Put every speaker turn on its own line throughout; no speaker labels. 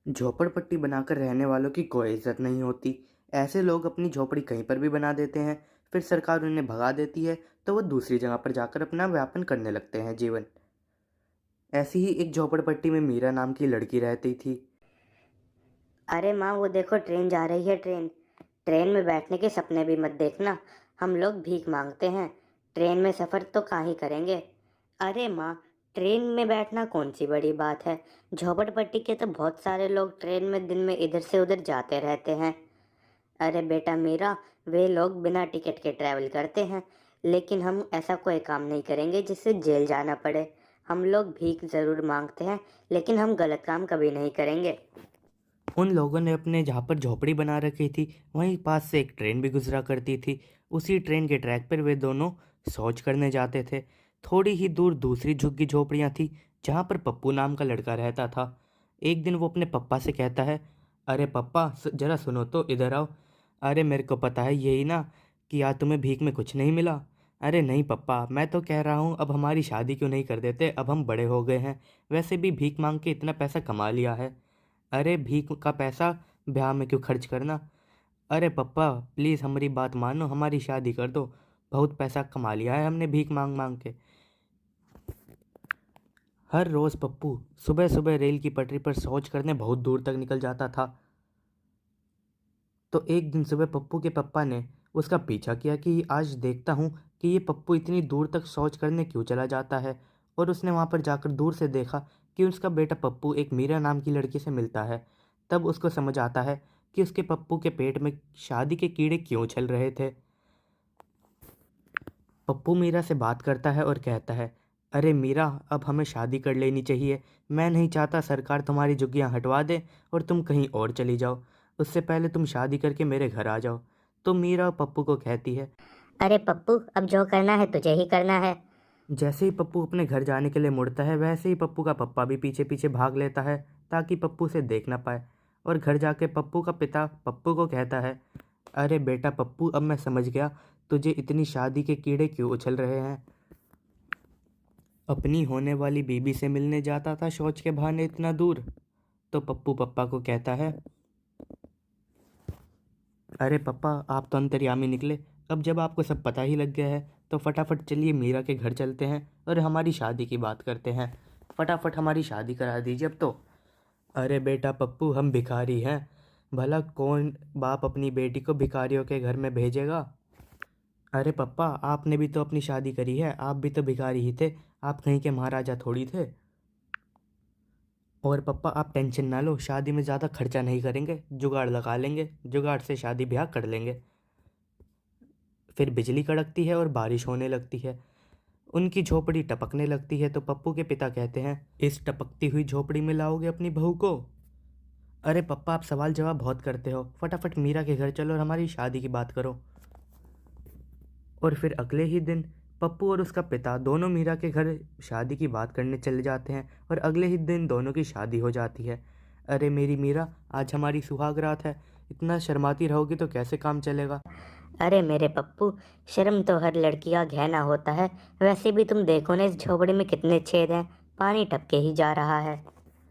झोपड़पट्टी बनाकर रहने वालों की कोई इज्जत नहीं होती। ऐसे लोग अपनी झोपड़ी कहीं पर भी बना देते हैं, फिर सरकार उन्हें भगा देती है तो वो दूसरी जगह पर जाकर अपना व्यापन करने लगते हैं जीवन। ऐसी ही एक झोपड़पट्टी में मीरा नाम की लड़की रहती थी।
अरे माँ, वो देखो ट्रेन जा रही है। ट्रेन ट्रेन में बैठने के सपने भी मत देखना। हम लोग भीख मांगते हैं। ट्रेन में सफ़र तो कहाँ ही करेंगे। अरे माँ, ट्रेन में बैठना कौन सी बड़ी बात है। झोपड़पट्टी के तो बहुत सारे लोग ट्रेन में दिन में इधर से उधर जाते रहते हैं। अरे बेटा मेरा, वे लोग बिना टिकट के ट्रैवल करते हैं। लेकिन हम ऐसा कोई काम नहीं करेंगे जिससे जेल जाना पड़े। हम लोग भीख ज़रूर मांगते हैं, लेकिन हम गलत काम कभी नहीं करेंगे।
उन लोगों ने अपने जहाँ पर झोपड़ी बना रखी थी वहीं पास से एक ट्रेन भी गुजरा करती थी। उसी ट्रेन के ट्रैक पर वे दोनों शौच करने जाते थे। थोड़ी ही दूर दूसरी झुग्गी झोपड़ियाँ थी जहाँ पर पप्पू नाम का लड़का रहता था। एक दिन वो अपने पप्पा से कहता है, अरे पप्पा जरा सुनो तो, इधर आओ। अरे मेरे को पता है यही ना कि आज तुम्हें भीख में कुछ नहीं मिला। अरे नहीं पप्पा, मैं तो कह रहा हूँ अब हमारी शादी क्यों नहीं कर देते, अब हम बड़े हो गए हैं। वैसे भी भीख मांग के इतना पैसा कमा लिया है। अरे भीख का पैसा ब्याह में क्यों खर्च करना। अरे पप्पा प्लीज़ हमारी बात मानो, हमारी शादी कर दो। बहुत पैसा कमा लिया है हमने भीख मांग मांग के। हर रोज़ पप्पू सुबह सुबह रेल की पटरी पर शौच करने बहुत दूर तक निकल जाता था। तो एक दिन सुबह पप्पू के पप्पा ने उसका पीछा किया कि आज देखता हूँ कि ये पप्पू इतनी दूर तक शौच करने क्यों चला जाता है। और उसने वहाँ पर जाकर दूर से देखा कि उसका बेटा पप्पू एक मीरा नाम की लड़की से मिलता है। तब उसको समझ आता है कि उसके पप्पू के पेट में शादी के कीड़े क्यों उछल रहे थे। पप्पू मीरा से बात करता है और कहता है, अरे मीरा अब हमें शादी कर लेनी चाहिए। मैं नहीं चाहता सरकार तुम्हारी झुग्गियाँ हटवा दे और तुम कहीं और चली जाओ। उससे पहले तुम शादी करके मेरे घर आ जाओ। तो मीरा पप्पू को कहती है।
अरे पप्पू, अब जो करना है तुझे ही करना है।
जैसे ही पप्पू अपने घर जाने के लिए मुड़ता है वैसे ही पप्पू का पप्पा भी पीछे पीछे भाग लेता है ताकि पप्पू उसे देख ना पाए। और घर जाके पप्पू का पिता पप्पू को कहता है, अरे बेटा पप्पू अब मैं समझ गया तुझे इतनी शादी के कीड़े क्यों उछल रहे हैं। अपनी होने वाली बीबी से मिलने जाता था शौच के बहाने इतना दूर। तो पप्पू पप्पा को कहता है, अरे पप्पा आप तो अंतर्यामी निकले। अब जब आपको सब पता ही लग गया है तो फटाफट चलिए मीरा के घर चलते हैं और हमारी शादी की बात करते हैं। फटाफट हमारी शादी करा दीजिए अब तो। अरे बेटा पप्पू हम भिखारी हैं, भला कौन बाप अपनी बेटी को भिखारियों के घर में भेजेगा। अरे पप्पा आपने भी तो अपनी शादी करी है, आप भी तो भिखारी ही थे, आप कहीं के महाराजा थोड़ी थे। और पप्पा आप टेंशन ना लो, शादी में ज़्यादा खर्चा नहीं करेंगे, जुगाड़ लगा लेंगे, जुगाड़ से शादी ब्याह कर लेंगे। फिर बिजली कड़कती है और बारिश होने लगती है। उनकी झोपड़ी टपकने लगती है तो पप्पू के पिता कहते हैं, इस टपकती हुई झोपड़ी में लाओगे अपनी बहू को। अरे पप्पा आप सवाल जवाब बहुत करते हो, फटाफट मीरा के घर चलो और हमारी शादी की बात करो। और फिर अगले ही दिन पप्पू और उसका पिता दोनों मीरा के घर शादी की बात करने चले जाते हैं और अगले ही दिन दोनों की शादी हो जाती है। अरे मेरी मीरा आज हमारी सुहाग रात है, इतना शर्माती रहोगी तो कैसे काम चलेगा।
अरे मेरे पप्पू, शर्म तो हर लड़की का गहना होता है। वैसे भी तुम देखो ना, इस झोपड़ी में कितने छेद हैं। पानी टपके ही जा रहा है।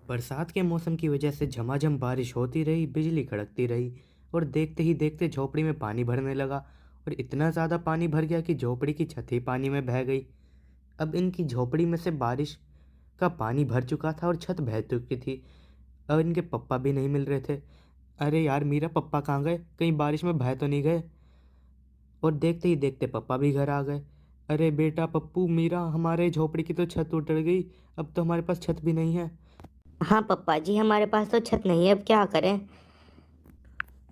बरसात के मौसम की वजह से झमाझम बारिश होती रही, बिजली कड़कती रही और देखते ही देखते झोपड़ी में पानी भरने लगा। और इतना ज़्यादा पानी भर गया कि झोपड़ी की छत ही पानी में बह गई। अब इनकी झोपड़ी में से बारिश का पानी भर चुका था और छत बह चुकी थी। अब इनके पप्पा भी नहीं मिल रहे थे। अरे यार मीरा पप्पा कहाँ गए, कहीं बारिश में बह तो नहीं गए। और देखते ही देखते पप्पा भी घर आ गए। अरे बेटा पप्पू मीरा हमारे झोपड़ी की तो छत उतर गई, अब तो हमारे पास छत भी नहीं है।
हाँ पप्पा जी, हमारे पास तो छत नहीं है, अब क्या करें।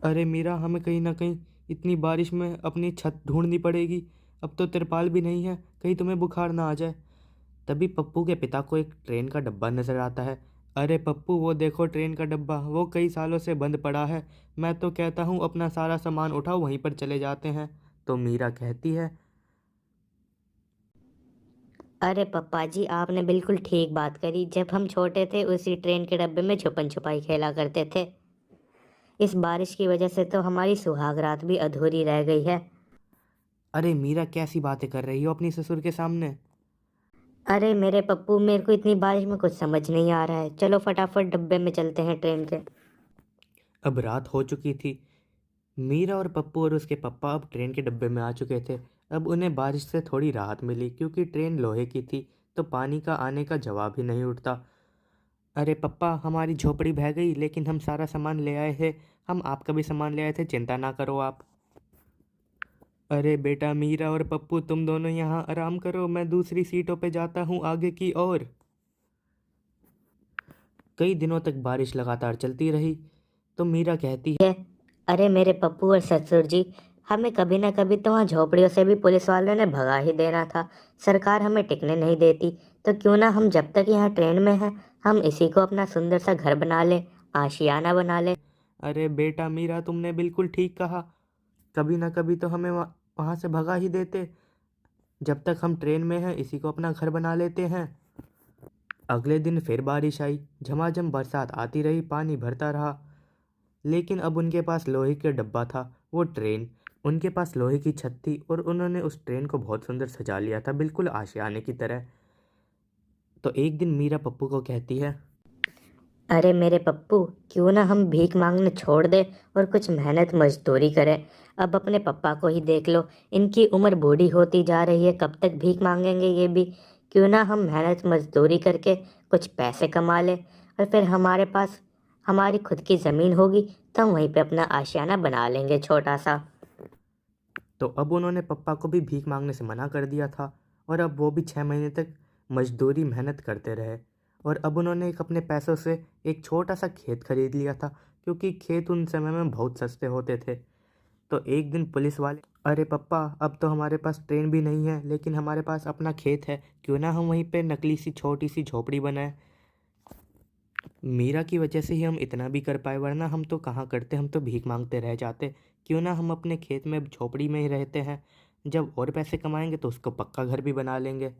अरे मीरा हमें कहीं ना कहीं इतनी बारिश में अपनी छत ढूंढनी पड़ेगी, अब तो तिरपाल भी नहीं है, कहीं तुम्हें बुखार ना आ जाए। तभी पप्पू के पिता को एक ट्रेन का डब्बा नजर आता है। अरे पप्पू वो देखो ट्रेन का डब्बा, वो कई सालों से बंद पड़ा है। मैं तो कहता हूँ अपना सारा सामान उठाओ वहीं पर चले जाते हैं। तो मीरा कहती है,
अरे पप्पा जी, आपने बिल्कुल ठीक बात करी। जब हम छोटे थे उसी ट्रेन के डब्बे में छुपन छुपाई खेला करते थे। इस बारिश की वजह से तो हमारी सुहाग रात भी अधूरी रह गई है।
अरे मीरा कैसी बातें कर रही हो अपनी ससुर के सामने।
अरे मेरे पप्पू, मेरे को इतनी बारिश में कुछ समझ नहीं आ रहा है। चलो फटाफट डब्बे में चलते हैं ट्रेन के।
अब रात हो चुकी थी। मीरा और पप्पू और उसके पापा अब ट्रेन के डब्बे में आ चुके थे। अब उन्हें बारिश से थोड़ी राहत मिली क्योंकि ट्रेन लोहे की थी, तो पानी का आने का जवाब ही नहीं उठता। अरे पप्पा, हमारी झोपड़ी बह गई, लेकिन हम सारा सामान ले आए थे। हम आपका भी सामान ले आए थे, चिंता ना करो आप। अरे बेटा मीरा और पप्पू, तुम दोनों यहाँ आराम करो, मैं दूसरी सीटों पे जाता हूँ आगे की ओर। कई दिनों तक बारिश लगातार चलती रही, तो मीरा कहती
है, अरे मेरे पप्पू और ससुर जी, हमें कभी ना कभी तो वहाँ झोपड़ियों से भी पुलिस वालों ने भगा ही देना था। सरकार हमें टिकने नहीं देती, तो क्यों ना हम जब तक यहाँ ट्रेन में हैं, हम इसी को अपना सुंदर सा घर बना लें, आशियाना बना लें।
अरे बेटा मीरा, तुमने बिल्कुल ठीक कहा। कभी ना कभी तो हमें वहाँ से भगा ही देते। जब तक हम ट्रेन में हैं, इसी को अपना घर बना लेते हैं। अगले दिन फिर बारिश आई, झमाझम बरसात आती रही, पानी भरता रहा। लेकिन अब उनके पास लोहे का डब्बा था, वो ट्रेन। उनके पास लोहे की छत थी और उन्होंने उस ट्रेन को बहुत सुंदर सजा लिया था, बिल्कुल आशियाने की तरह। तो एक दिन मीरा पप्पू को कहती है,
अरे मेरे पप्पू, क्यों ना हम भीख मांगने छोड़ दे और कुछ मेहनत मजदूरी करें। अब अपने पप्पा को ही देख लो, इनकी उम्र बूढ़ी होती जा रही है, कब तक भीख मांगेंगे ये भी। क्यों ना हम मेहनत मजदूरी करके कुछ पैसे कमा लें, और फिर हमारे पास हमारी खुद की ज़मीन होगी, तो हम वहीं पे अपना आशियाना बना लेंगे छोटा सा।
तो अब उन्होंने पप्पा को भी भीख मांगने से मना कर दिया था। और अब वो भी 6 महीने तक मजदूरी मेहनत करते रहे। और अब उन्होंने एक अपने पैसों से एक छोटा सा खेत खरीद लिया था, क्योंकि खेत उन समय में बहुत सस्ते होते थे। तो एक दिन पुलिस वाले, अरे पप्पा, अब तो हमारे पास ट्रेन भी नहीं है, लेकिन हमारे पास अपना खेत है, क्यों ना हम वहीं पे नकली सी छोटी सी झोपड़ी बनाए। मीरा की वजह से ही हम इतना भी कर पाए, वरना हम तो कहाँ करते, हम तो भीख मांगते रह जाते। क्यों ना हम अपने खेत में झोपड़ी में ही रहते हैं, जब और पैसे कमाएंगे तो उसको पक्का घर भी बना लेंगे।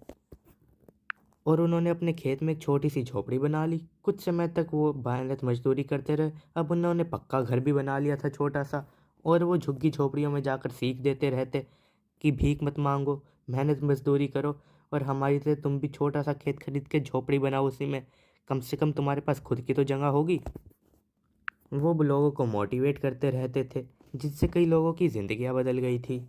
और उन्होंने अपने खेत में एक छोटी सी झोपड़ी बना ली। कुछ समय तक वो मेहनत मजदूरी करते रहे। अब उन्होंने पक्का घर भी बना लिया था छोटा सा। और वो झुग्गी झोपड़ियों में जाकर सीख देते रहते कि भीख मत मांगो, मेहनत मजदूरी करो, और हमारी तरह तुम भी छोटा सा खेत खरीद के झोपड़ी बनाओ उसी में। कम से कम तुम्हारे पास खुद की तो जगह होगी। वो लोगों को मोटिवेट करते रहते थे, जिससे कई लोगों की ज़िंदगियाँ बदल गई थी।